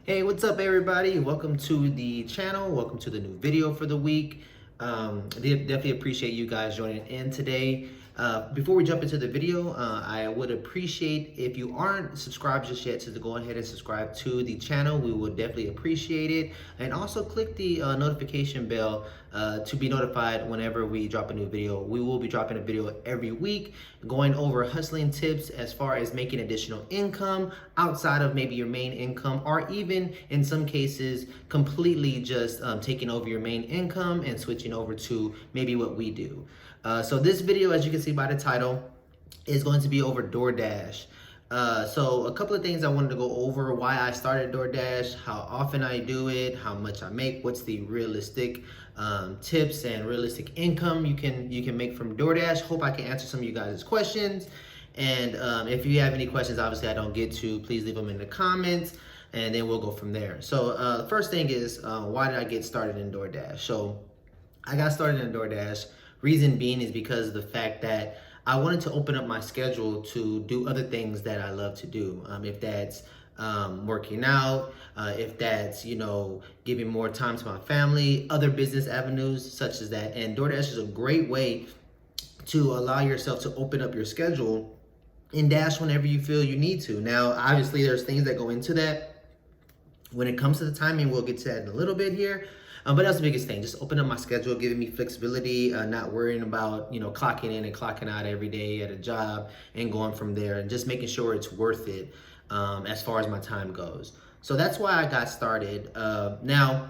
Hey, what's up everybody? Welcome to the channel. Welcome to the new video for the week. Definitely appreciate you guys joining in today. Before we jump into the video, I would appreciate if you aren't subscribed just yet to go ahead and subscribe to the channel. We would definitely appreciate it. And also click the notification bell to be notified whenever we drop a new video. We will be dropping a video every week going over hustling tips as far as making additional income outside of maybe your main income, or even in some cases completely just taking over your main income and switching over to maybe what we do. So this video, as you can see by the title, is going to be over DoorDash. So a couple of things I wanted to go over: why I started DoorDash, how often I do it, how much I make, what's the realistic tips and realistic income you can make from DoorDash. Hope I can answer some of you guys' questions. And if you have any questions, obviously I don't get to, please leave them in the comments, and then we'll go from there. So the first thing is, why did I get started in DoorDash? So I got started in DoorDash. Reason being is because of the fact that I wanted to open up my schedule to do other things that I love to do. If that's working out, if that's, giving more time to my family, other business avenues such as that. And DoorDash is a great way to allow yourself to open up your schedule and dash whenever you feel you need to. Now, obviously, there's things that go into that. When it comes to the timing, we'll get to that in a little bit here. But that's the biggest thing. Just open up my schedule, giving me flexibility, not worrying about, clocking in and clocking out every day at a job and going from there, and just making sure it's worth it as far as my time goes. So that's why I got started. Now,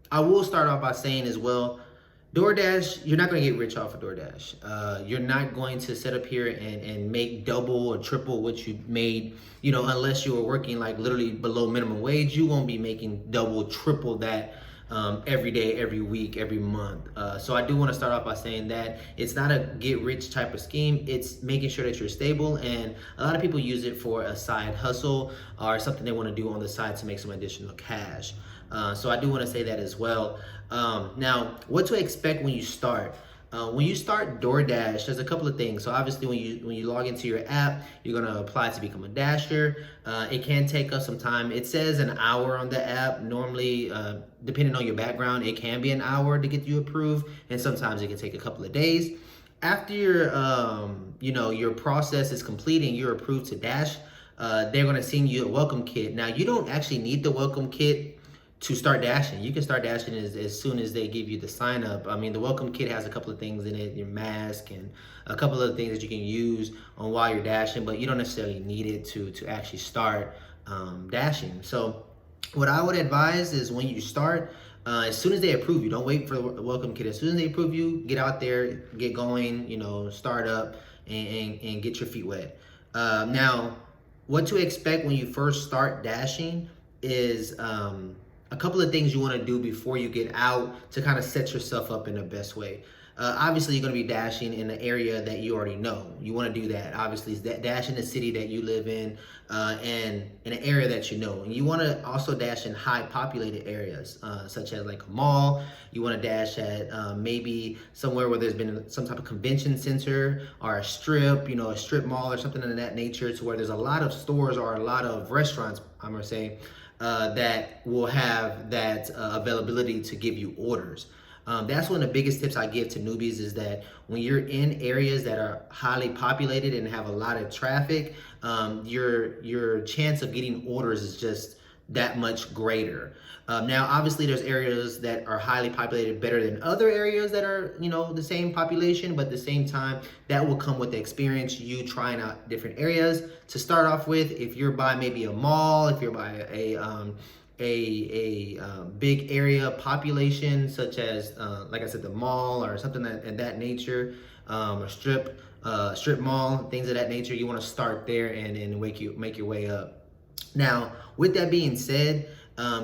I will start off by saying as well, DoorDash, you're not going to get rich off of DoorDash. You're not going to sit up here and make double or triple what you made, unless you were working like literally below minimum wage. You won't be making double, triple that every day, every week, every month. So I do want to start off by saying that it's not a get rich type of scheme. It's making sure that you're stable, and a lot of people use it for a side hustle or something they want to do on the side to make some additional cash. So I do want to say that as well. Now, what to expect when you start. When you start DoorDash, there's a couple of things. So obviously when you log into your app, you're gonna apply to become a Dasher. It can take us some time. It says an hour on the app. Normally, depending on your background, it can be an hour to get you approved, and sometimes it can take a couple of days. After your process is complete and you're approved to Dash, they're gonna send you a welcome kit. Now, you don't actually need the welcome kit to start dashing. You can start dashing as soon as they give you the sign up. I mean, the welcome kit has a couple of things in it, your mask and a couple of things that you can use on while you're dashing, but you don't necessarily need it to actually start dashing. So what I would advise is when you start, as soon as they approve you, don't wait for the welcome kit. As soon as they approve you, get out there, get going, start up and get your feet wet. Now, what to expect when you first start dashing is a couple of things you want to do before you get out to kind of set yourself up in the best way. Obviously, you're going to be dashing in an area that you already know. You want to do that. Obviously, dash in the city that you live in and in an area that you know. And you want to also dash in high populated areas, such as like a mall. You want to dash at maybe somewhere where there's been some type of convention center or a strip, a strip mall or something of that nature, to where there's a lot of stores or a lot of restaurants, I'm going to say, that will have that availability to give you orders. That's one of the biggest tips I give to newbies, is that when you're in areas that are highly populated and have a lot of traffic, your chance of getting orders is just that much greater. Now, obviously, there's areas that are highly populated better than other areas that are, the same population, but at the same time, that will come with the experience, you trying out different areas. To start off with, if you're by maybe a mall, if you're by a big area population, such as, like I said, the mall or something of that nature, a strip mall, things of that nature, you want to start there and make your way up. Now, with that being said,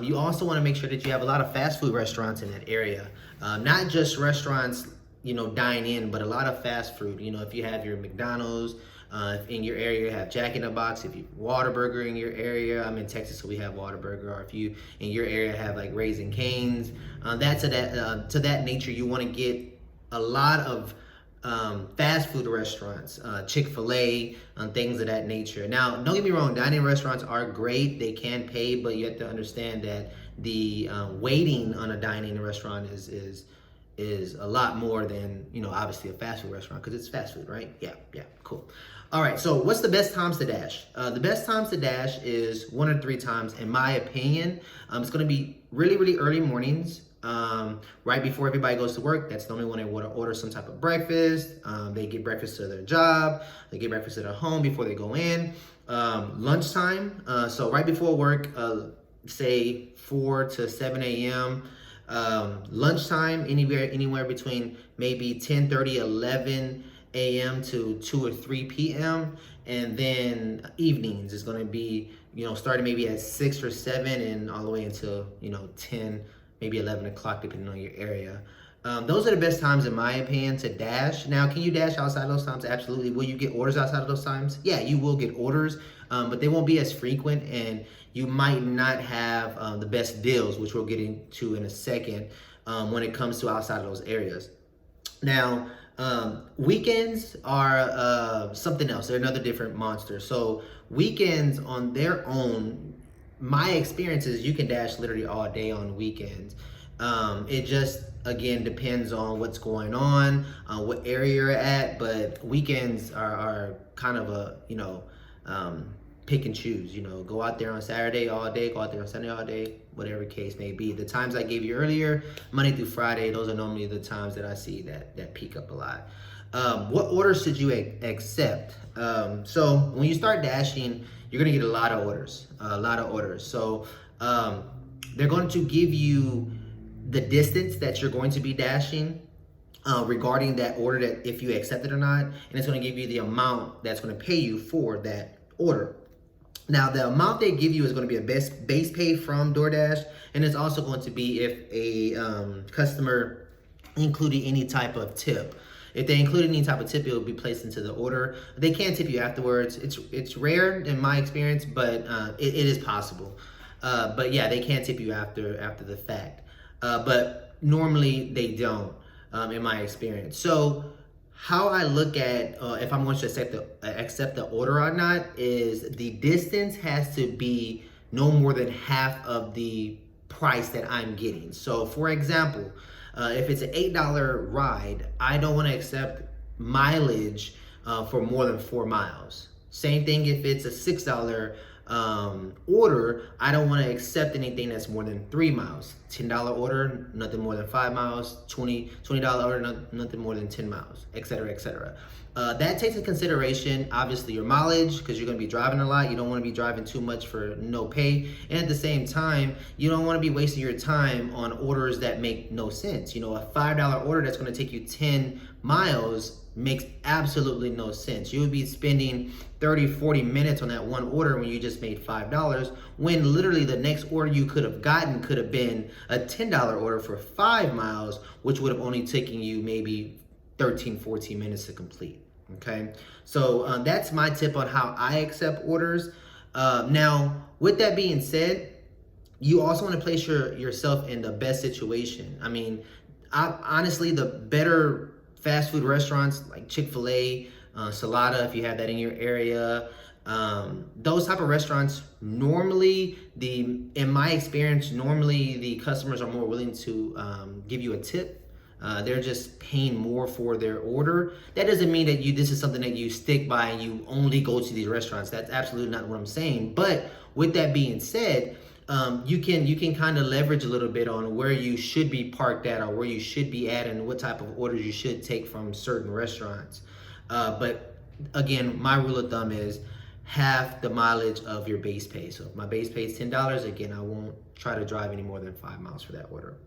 you also want to make sure that you have a lot of fast food restaurants in that area. Not just restaurants, dine in, but a lot of fast food. If you have your McDonald's, if in your area you have Jack in the Box, if you have Whataburger in your area, I'm in Texas, so we have Whataburger, or if you in your area have like Raising Cane's, to that nature, you want to get a lot of fast food restaurants, Chick-fil-A, things of that nature. Now, don't get me wrong, dining restaurants are great. They can pay, but you have to understand that the waiting on a dining restaurant is a lot more than, obviously a fast food restaurant, because it's fast food, right? Yeah, cool. All right, so what's the best times to dash? The best times to dash is 1 or 3 times, in my opinion. It's gonna be really, really early mornings, right before everybody goes to work. That's normally when they want to order some type of breakfast. They get breakfast to their job, they get breakfast at their home before they go in. Lunchtime, so right before work, say 4 to 7 a.m. Lunchtime, anywhere between maybe 10:30, 11 a.m. to 2 or 3 p.m. And then evenings is going to be, starting maybe at 6 or 7 and all the way until, 10, maybe 11 o'clock, depending on your area. Those are the best times, in my opinion, to dash. Now, can you dash outside those times? Absolutely. Will you get orders outside of those times? Yeah, you will get orders, but they won't be as frequent, and you might not have the best deals, which we'll get into in a second, when it comes to outside of those areas. Now, weekends are something else. They're another different monster. So weekends on their own, my experience is you can dash literally all day on weekends. It just, again, depends on what's going on, what area you're at, but weekends are kind of a, pick and choose, go out there on Saturday all day, go out there on Sunday all day, whatever case may be. The times I gave you earlier, Monday through Friday, those are normally the times that I see that peak up a lot. What orders should you accept? So when you start dashing, you're gonna get a lot of orders, So they're going to give you the distance that you're going to be dashing, regarding that order, that if you accept it or not, and it's going to give you the amount that's going to pay you for that order. Now, the amount they give you is going to be a base pay from DoorDash, and it's also going to be if a customer included any type of tip. If they include any type of tip, it will be placed into the order. They can tip you afterwards. It's rare in my experience, but it is possible. But yeah, they can tip you after the fact. But normally they don't, in my experience. So how I look at if I'm going to accept the order or not is the distance has to be no more than half of the price that I'm getting. So for example, if it's an $8 ride, I don't want to accept mileage for more than 4 miles. Same thing if it's a $6 order, I don't want to accept anything that's more than 3 miles. $10 order, nothing more than 5 miles. $20 order, nothing more than 10 miles, etc., etc. That takes into consideration, obviously, your mileage, because you're going to be driving a lot. You don't want to be driving too much for no pay. And at the same time, you don't want to be wasting your time on orders that make no sense. A $5 order that's going to take you 10 miles makes absolutely no sense. You would be spending 30, 40 minutes on that one order when you just made $5, when literally the next order you could have gotten could have been a $10 order for 5 miles, which would have only taken you maybe 13, 14 minutes to complete. Okay, so that's my tip on how I accept orders. Now, with that being said, you also want to place yourself in the best situation. I mean, honestly, the better fast food restaurants like Chick-fil-A, Salada, if you have that in your area, those type of restaurants, normally in my experience, normally the customers are more willing to give you a tip. They're just paying more for their order. That doesn't mean that this is something that you stick by and you only go to these restaurants. That's absolutely not what I'm saying. But with that being said, you can kind of leverage a little bit on where you should be parked at, or where you should be at, and what type of orders you should take from certain restaurants. But again, my rule of thumb is half the mileage of your base pay. So if my base pay is $10, again, I won't try to drive any more than 5 miles for that order.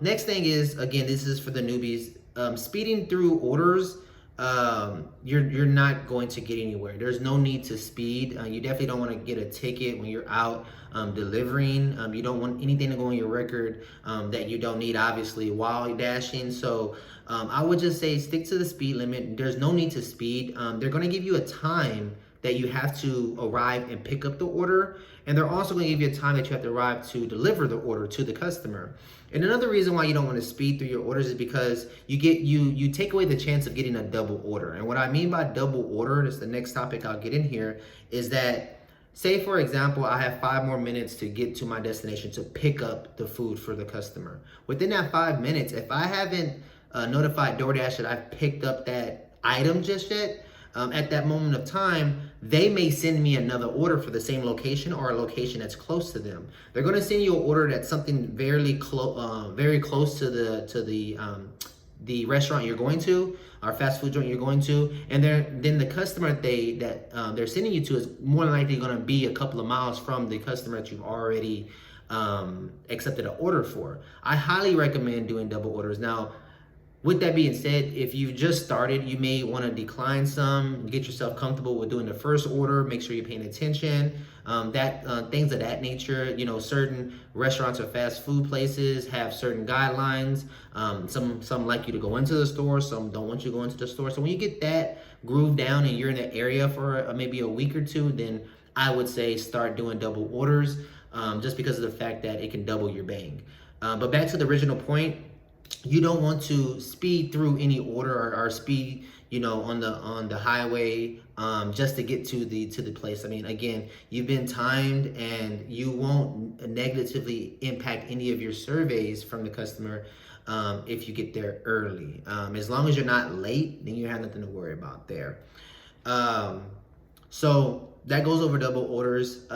Next thing is, again, this is for the newbies. Speeding through orders, you're not going to get anywhere. There's no need to speed. You definitely don't want to get a ticket when you're out delivering. You don't want anything to go on your record that you don't need, obviously, while you're dashing. So I would just say stick to the speed limit. There's no need to speed. They're going to give you a time that you have to arrive and pick up the order. And they're also going to give you a time that you have to arrive to deliver the order to the customer. And another reason why you don't want to speed through your orders is because you take away the chance of getting a double order. And what I mean by double order, that's the next topic I'll get in here, is that say for example, I have 5 more minutes to get to my destination to pick up the food for the customer. Within that 5 minutes, if I haven't notified DoorDash that I've picked up that item just yet, at that moment of time, they may send me another order for the same location or a location that's close to them. They're going to send you an order that's something very close to the restaurant you're going to, or fast food joint you're going to, and then the customer they're sending you to is more than likely going to be a couple of miles from the customer that you've already accepted an order for. I highly recommend doing double orders. Now, with that being said, if you just started, you may want to decline some, get yourself comfortable with doing the first order, make sure you're paying attention, things of that nature. You know, certain restaurants or fast food places have certain guidelines. Some like you to go into the store, some don't want you to go into the store. So when you get that groove down and you're in the area for maybe a week or two, then I would say start doing double orders, just because of the fact that it can double your bang. But back to the original point, you don't want to speed through any order or speed, you know, on the highway just to get to the place. I mean, again, you've been timed and you won't negatively impact any of your surveys from the customer if you get there early. As long as you're not late, then you have nothing to worry about there. So that goes over double orders.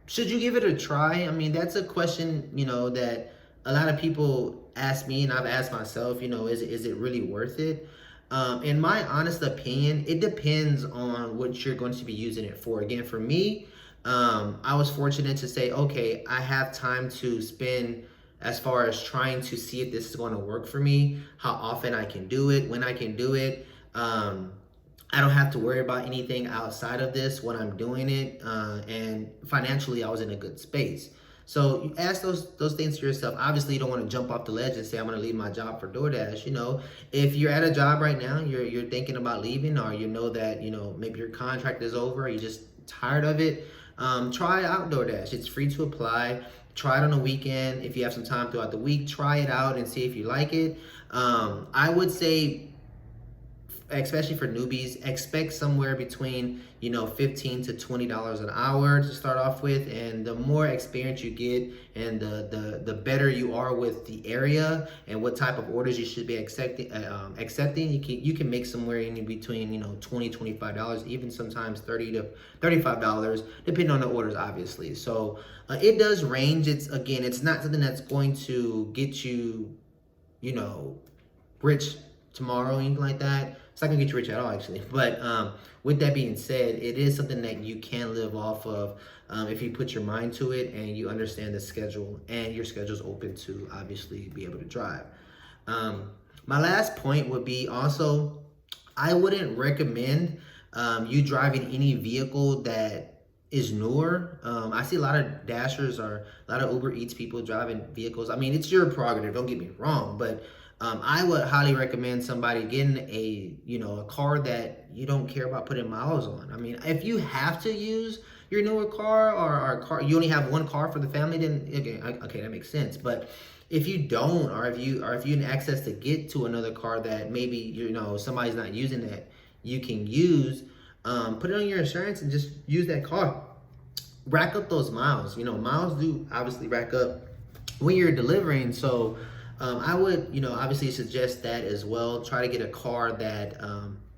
Should you give it a try? I mean, that's a question, you know, that a lot of people ask me, and I've asked myself, you know, is it really worth it? In my honest opinion, it depends on what you're going to be using it for. Again, for me, I was fortunate to say, okay, I have time to spend as far as trying to see if this is going to work for me, how often I can do it, when I can do it. I don't have to worry about anything outside of this when I'm doing it, and financially I was in a good space. So you ask those things to yourself. Obviously, you don't want to jump off the ledge and say, I'm going to leave my job for DoorDash. You know, if you're at a job right now, you're thinking about leaving, or you know that, you know, maybe your contract is over, or you're just tired of it, try out DoorDash. It's free to apply. Try it on a weekend. If you have some time throughout the week, try it out and see if you like it. I would say, especially for newbies, expect somewhere between, you know, $15 to $20 an hour to start off with, and the more experience you get and the better you are with the area and what type of orders you should be accepting, you can make somewhere in between, you know, $20, $25, even sometimes $30 to $35, depending on the orders, obviously. So it does range. It's not something that's going to get you, you know, rich tomorrow or anything like that. It's not gonna get you rich at all, actually. But with that being said, it is something that you can live off of if you put your mind to it and you understand the schedule, and your schedule's open to obviously be able to drive. My last point would be also, I wouldn't recommend you driving any vehicle that is newer. I see a lot of Dashers or a lot of Uber Eats people driving vehicles. I mean, it's your prerogative, don't get me wrong, but I would highly recommend somebody getting a car that you don't care about putting miles on. I mean, if you have to use your newer car, or a car, you only have one car for the family, then okay, that makes sense. But if you don't, or if you need access to get to another car that maybe, you know, somebody's not using that you can use, put it on your insurance and just use that car. Rack up those miles. You know, miles do obviously rack up when you're delivering. So I would, you know, obviously suggest that as well. Try to get a car that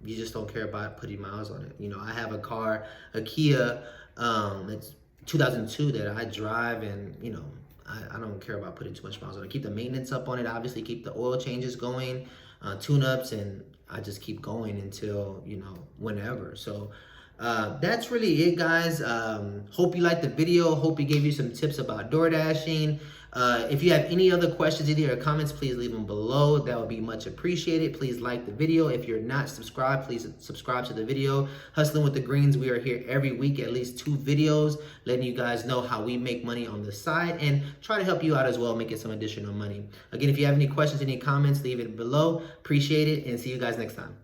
you just don't care about putting miles on it. You know, I have a car, a Kia, it's 2002 that I drive, and, you know, I don't care about putting too much miles on it. Keep the maintenance up on it, obviously keep the oil changes going, tune-ups, and I just keep going until, you know, whenever. So that's really it, guys. Hope you liked the video. Hope it gave you some tips about door dashing. If you have any other questions, either comments, please leave them below. That would be much appreciated. Please like the video. If you're not subscribed, please subscribe to the video. Hustling with the Greens, we are here every week, at least 2 videos, letting you guys know how we make money on the side and try to help you out as well, making some additional money. Again, if you have any questions, any comments, leave it below. Appreciate it, and see you guys next time.